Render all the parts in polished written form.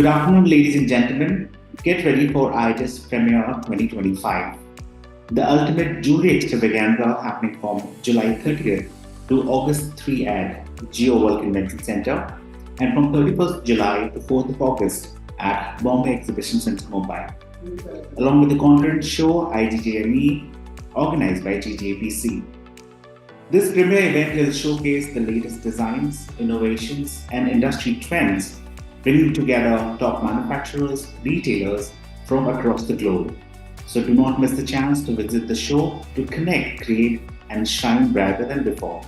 Good afternoon, ladies and gentlemen. Get ready for IIJS Premiere 2025, the ultimate jewelry extravaganza happening from July 30th to August 3 at JIO World Convention Centre and from 31st July to 4th of August at Bombay Exhibition Centre, Mumbai, along with the conference show IGJME organized by GJEPC. This premier event will showcase the latest designs, innovations, and industry trends, bringing together top manufacturers, retailers from across the globe. So do not miss the chance to visit the show to connect, create, and shine brighter than before.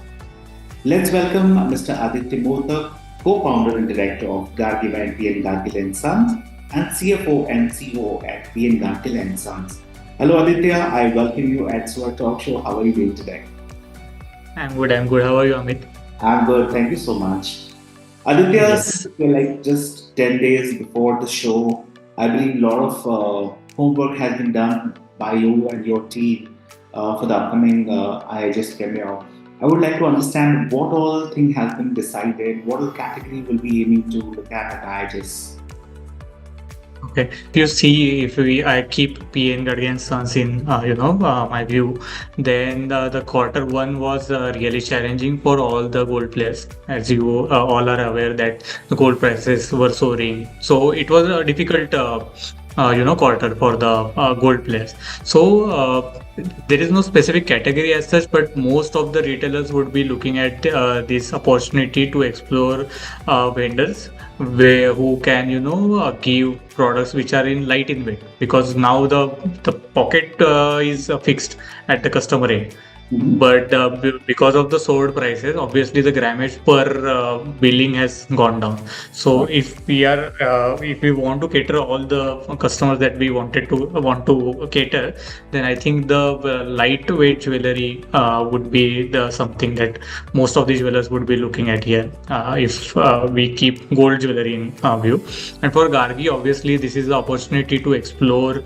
Let's welcome Mr. Aditya Modak, Co-Founder and Director of Gargi by PN Sons and CFO and COO at PN Sons. Hello Aditya, I welcome you at SVAR Talk Show. How are you doing today? I'm good. How are you, Amit? I'm good. Thank you so much. Aditya, yes. Like just 10 days before the show, I believe a lot of homework has been done by you and your team for the upcoming IIJS Premiere. I would like to understand what all thing has been decided, what all category will be aiming to look at IIJS. Okay, you see, if I keep PN Sons in, my view, then the quarter one was really challenging for all the gold players. As you all are aware that the gold prices were soaring. So it was a difficult, quarter for the gold players. So there is no specific category as such, but most of the retailers would be looking at this opportunity to explore vendors who can give products which are light in weight, because now the pocket is fixed at the customer end. But because of the soared prices, obviously the grammage per billing has gone down. So if we want to cater all the customers that we want to cater, then I think the lightweight jewelry would be something that most of the jewelers would be looking at here if we keep gold jewelry in view. And for Gargi, obviously this is the opportunity to explore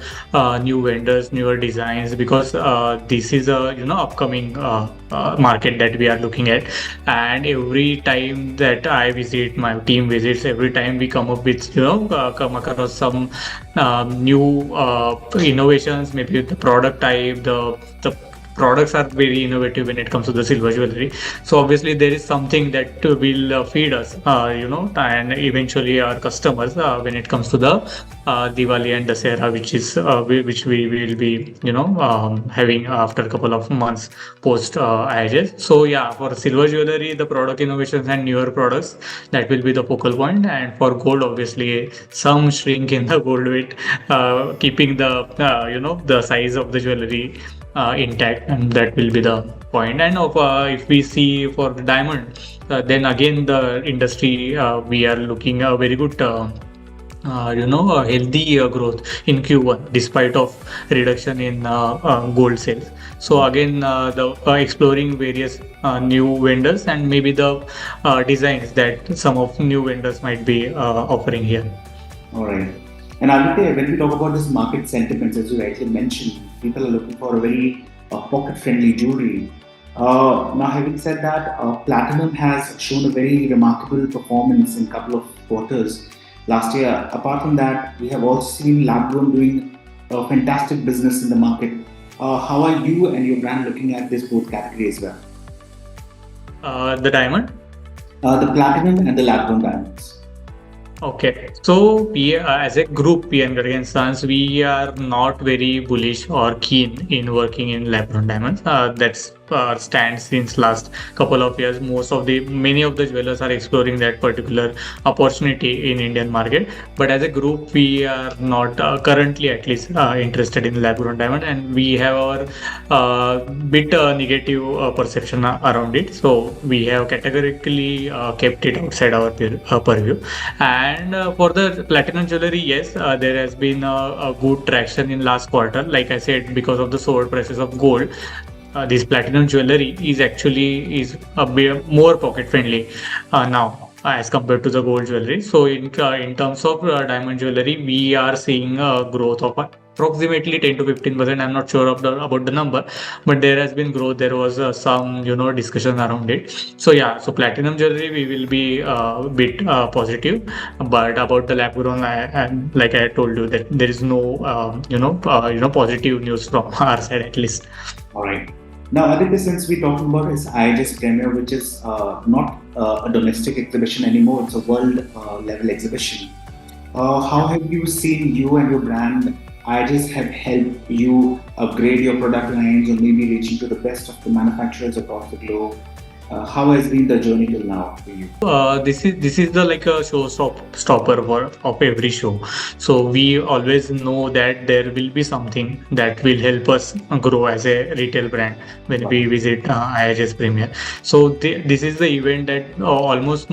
new vendors, newer designs, because this is a upcoming market that we are looking at. And every time that I visit, my team visits, every time we come up with come across some new innovations, maybe the product type, the products are very innovative when it comes to the silver jewelry. So obviously there is something that will feed us, and eventually our customers when it comes to the Diwali and Dussehra, which we will be having after a couple of months post IIJS. So yeah, for silver jewelry, the product innovations and newer products, that will be the focal point. And for gold, obviously some shrink in the gold weight, keeping the the size of the jewelry intact, and that will be the point. And if we see for the diamond, then again the industry, we are looking a very good a healthy growth in Q1 despite of reduction in gold sales. So again the exploring various new vendors and maybe the designs that some of new vendors might be offering here. All right. And Aditya, when we talk about this market sentiments, as you rightly mentioned, people are looking for a very pocket-friendly jewelry. Now, having said that, platinum has shown a very remarkable performance in a couple of quarters last year. Apart from that, we have also seen lab-grown doing a fantastic business in the market. How are you and your brand looking at this both category as well? The diamond? The platinum and the lab-grown diamonds. Okay, so as a group, PN Sons, we are not very bullish or keen in working in lab-grown diamonds. That's stand since last couple of years. Many of the jewelers are exploring that particular opportunity in Indian market. But as a group, we are not currently, at least, interested in lab-grown diamond, and we have our bit negative perception around it. So we have categorically kept it outside our purview. And for the platinum jewelry, yes, there has been a good traction in last quarter. Like I said, because of the soared prices of gold, this platinum jewelry is a bit more pocket friendly now as compared to the gold jewelry. So in terms of diamond jewelry, we are seeing a growth of approximately 10 to 15%. I'm not sure about the number, but there has been growth. There was some discussion around it. So yeah, so platinum jewelry we will be a bit positive, but about the lab grown, and like I told you that there is no positive news from our side at least. All right. Now, Aditya, since we're talking about is IIJS Premiere, which is not a domestic exhibition anymore, it's a world level exhibition. How have you seen you and your brand IIJS have helped you upgrade your product lines or maybe reaching to the best of the manufacturers across the globe? How has been the journey till now for you? This is the like a stopper of every show. So we always know that there will be something that will help us grow as a retail brand when we visit IIJS Premiere. So this is the event that most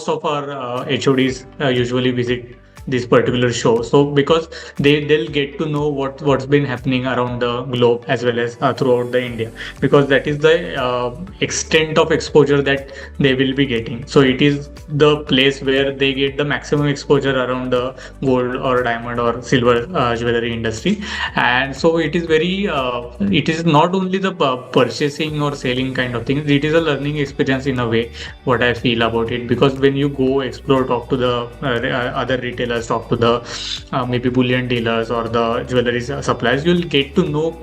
of our HODs usually visit this particular show. So because they'll get to know what's been happening around the globe as well as throughout the India, because that is the extent of exposure that they will be getting. So it is the place where they get the maximum exposure around the gold or diamond or silver jewelry industry. And so it is it is not only the purchasing or selling kind of thing, it is a learning experience in a way, what I feel about it. Because when you go explore, talk to the other retailers, talk to the maybe bullion dealers or the jewelry suppliers, you'll get to know.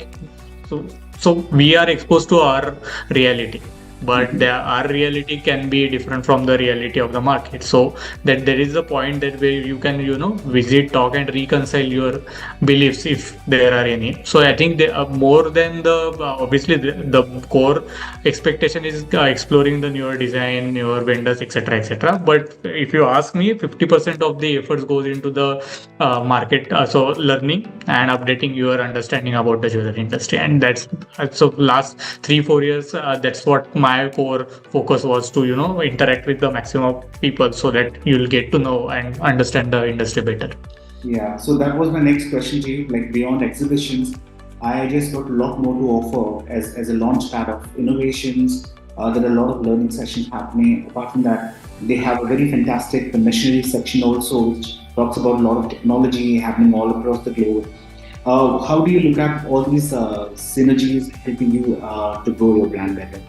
So we are exposed to our reality, but our reality can be different from the reality of the market. So that there is a point that where you can visit, talk and reconcile your beliefs if there are any. So I think they are more than the obviously the core expectation is exploring the newer design, newer vendors, etc. But if you ask me, 50% of the efforts goes into the market, so learning and updating your understanding about the jewelry industry. And that's so last 3-4 years, that's what my core focus was, to interact with the maximum people so that you'll get to know and understand the industry better. Yeah, so that was my next question to you. Like beyond exhibitions, IIJS got a lot more to offer as a launch pad of innovations. There are a lot of learning sessions happening. Apart from that, they have a very fantastic machinery section also, which talks about a lot of technology happening all across the globe. How do you look at all these synergies helping you to grow your brand better?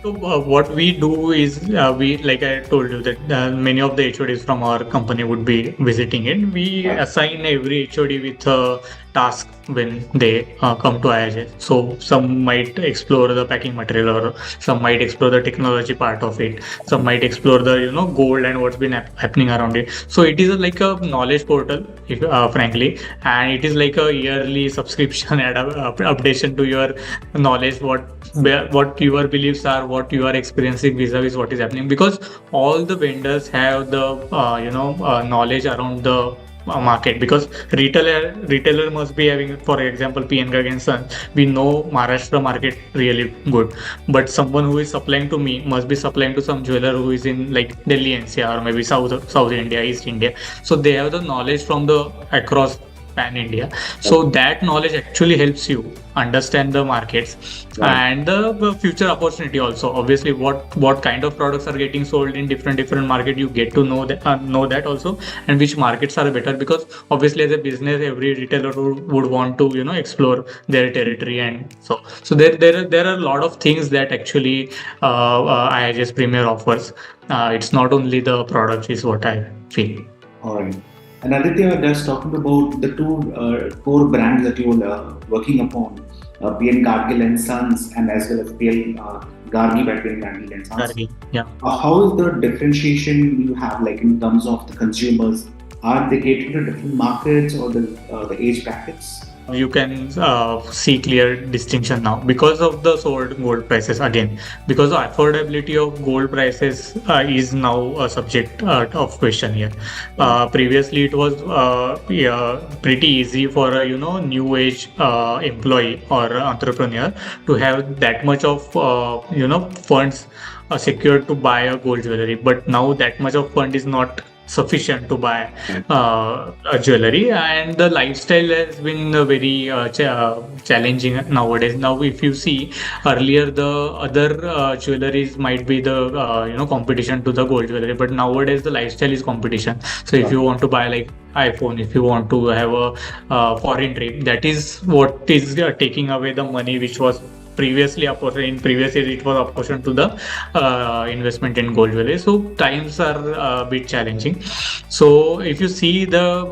So what we do is we, like I told you, that many of the HODs from our company would be visiting it. We assign every HOD with a task when they come to IIJS. So some might explore the packing material, or some might explore the technology part of it. Some might explore the gold and what's been happening around it. So it is like a knowledge portal, if, frankly, and it is like a yearly subscription and updation to your knowledge, what your beliefs are, what you are experiencing vis-a-vis what is happening. Because all the vendors have the knowledge around the market. Because retailer must be having, for example, PNGS and Sons, we know Maharashtra market really good, but someone who is supplying to me must be supplying to some jeweler who is in like Delhi NCR or maybe South India, East India. So they have the knowledge from the across pan India. So that knowledge actually helps you understand the markets and the future opportunity also. Obviously, what kind of products are getting sold in different market, you get to know that also, and which markets are better. Because obviously, as a business, every retailer would want to explore their territory, and so there are a lot of things that actually IIJS Premiere offers. It's not only the products, is what I feel. All right. And Aditya, just talking about the two core brands that you're working upon, PN Gargi and Sons, and as well as PN Gargi by PN Gargi and Sons. Gargi, yeah. How is the differentiation you have, like in terms of the consumers? Are they catering to different markets or the age brackets? You can see clear distinction now because of the soared gold prices again. Because the affordability of gold prices is now a subject of question here. Previously, it was pretty easy for a new age employee or entrepreneur to have that much of funds secured to buy a gold jewelry. But now that much of fund is not sufficient to buy a jewelry, and the lifestyle has been very challenging nowadays. Now, if you see earlier, the other jewelries might be the competition to the gold jewelry, but nowadays the lifestyle is competition. So if you want to buy like iPhone, if you want to have a foreign trip, that is what is taking away the money which was previously in previous years it was apportioned to the investment in gold jewelry. So times are a bit challenging. So if you see the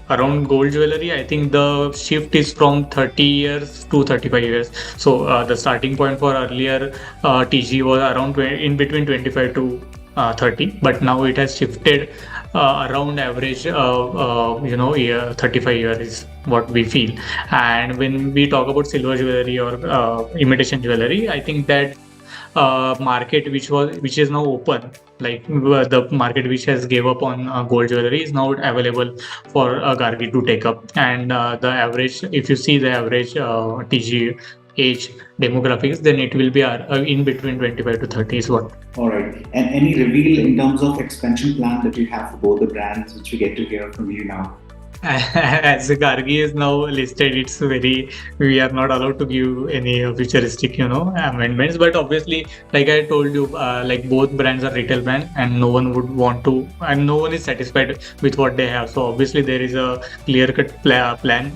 around gold jewelry, I think the shift is from 30 years to 35 years. So the starting point for earlier TG was around in between 25 to 30, but now it has shifted around average 35 years is what we feel. And when we talk about silver jewelry or imitation jewelry, I think that market which is now open, like the market which has gave up on gold jewelry is now available for Gargi to take up. And the average, if you see the average TG age demographics, then it will be in between 25 to 30 is what. All right. And any reveal in terms of expansion plan that you have for both the brands, which we get to hear from you now? As Gargi is now listed, it's we are not allowed to give any futuristic, amendments. But obviously, like I told you, like both brands are retail brand, and no one would want to, and no one is satisfied with what they have. So obviously, there is a clear-cut plan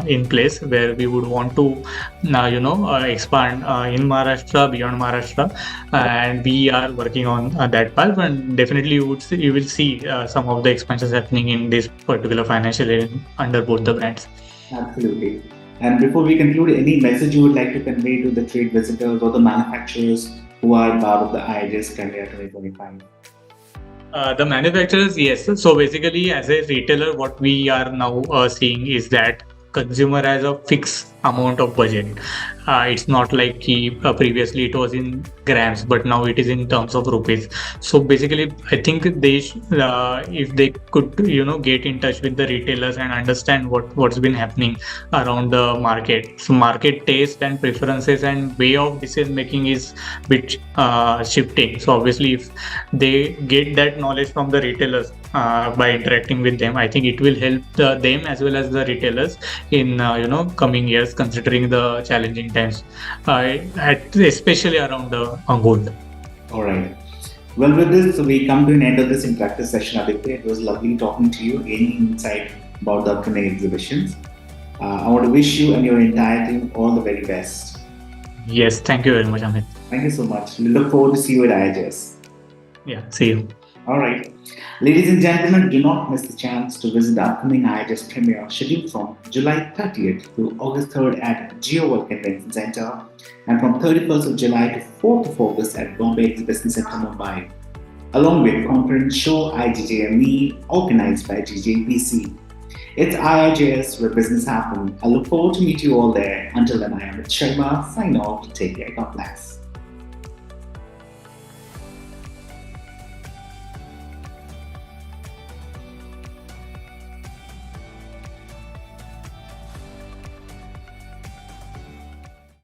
in place where we would want to, expand in Maharashtra, beyond Maharashtra, and we are working on that path. And definitely, you will see some of the expansions happening in this particular financial year under both the brands. Absolutely. And before we conclude, any message you would like to convey to the trade visitors or the manufacturers who are part of the IIJS Premiere 2025? The manufacturers, yes. So basically, as a retailer, what we are now seeing is that consumer has a fixed amount of budget. It's not like previously it was in grams, but now it is in terms of rupees. So basically, I think they if they could get in touch with the retailers and understand what's been happening around the market. So market taste and preferences and way of decision making is bit shifting. So obviously, if they get that knowledge from the retailers by interacting with them, I think it will help them as well as the retailers in coming years, considering the challenging times, especially around the gold. All right. Well, with this, we come to an end of this interactive session, Aditya. It was lovely talking to you, gaining insight about the upcoming exhibitions. I want to wish you and your entire team all the very best. Yes, thank you very much, Amit. Thank you so much. We look forward to see you at IIJS. Yeah, see you. All right. Ladies and gentlemen, do not miss the chance to visit the upcoming IIJS Premiere scheduled from July 30th to August 3rd at JIO World Convention Centre and from 31st of July to 4th of August at Bombay Exhibition Centre, Mumbai, along with conference show IGJME organized by GJEPC. It's IIJS where business happens. I look forward to meet you all there. Until then, I am Amit Sharma. Sign off. Take care. God bless.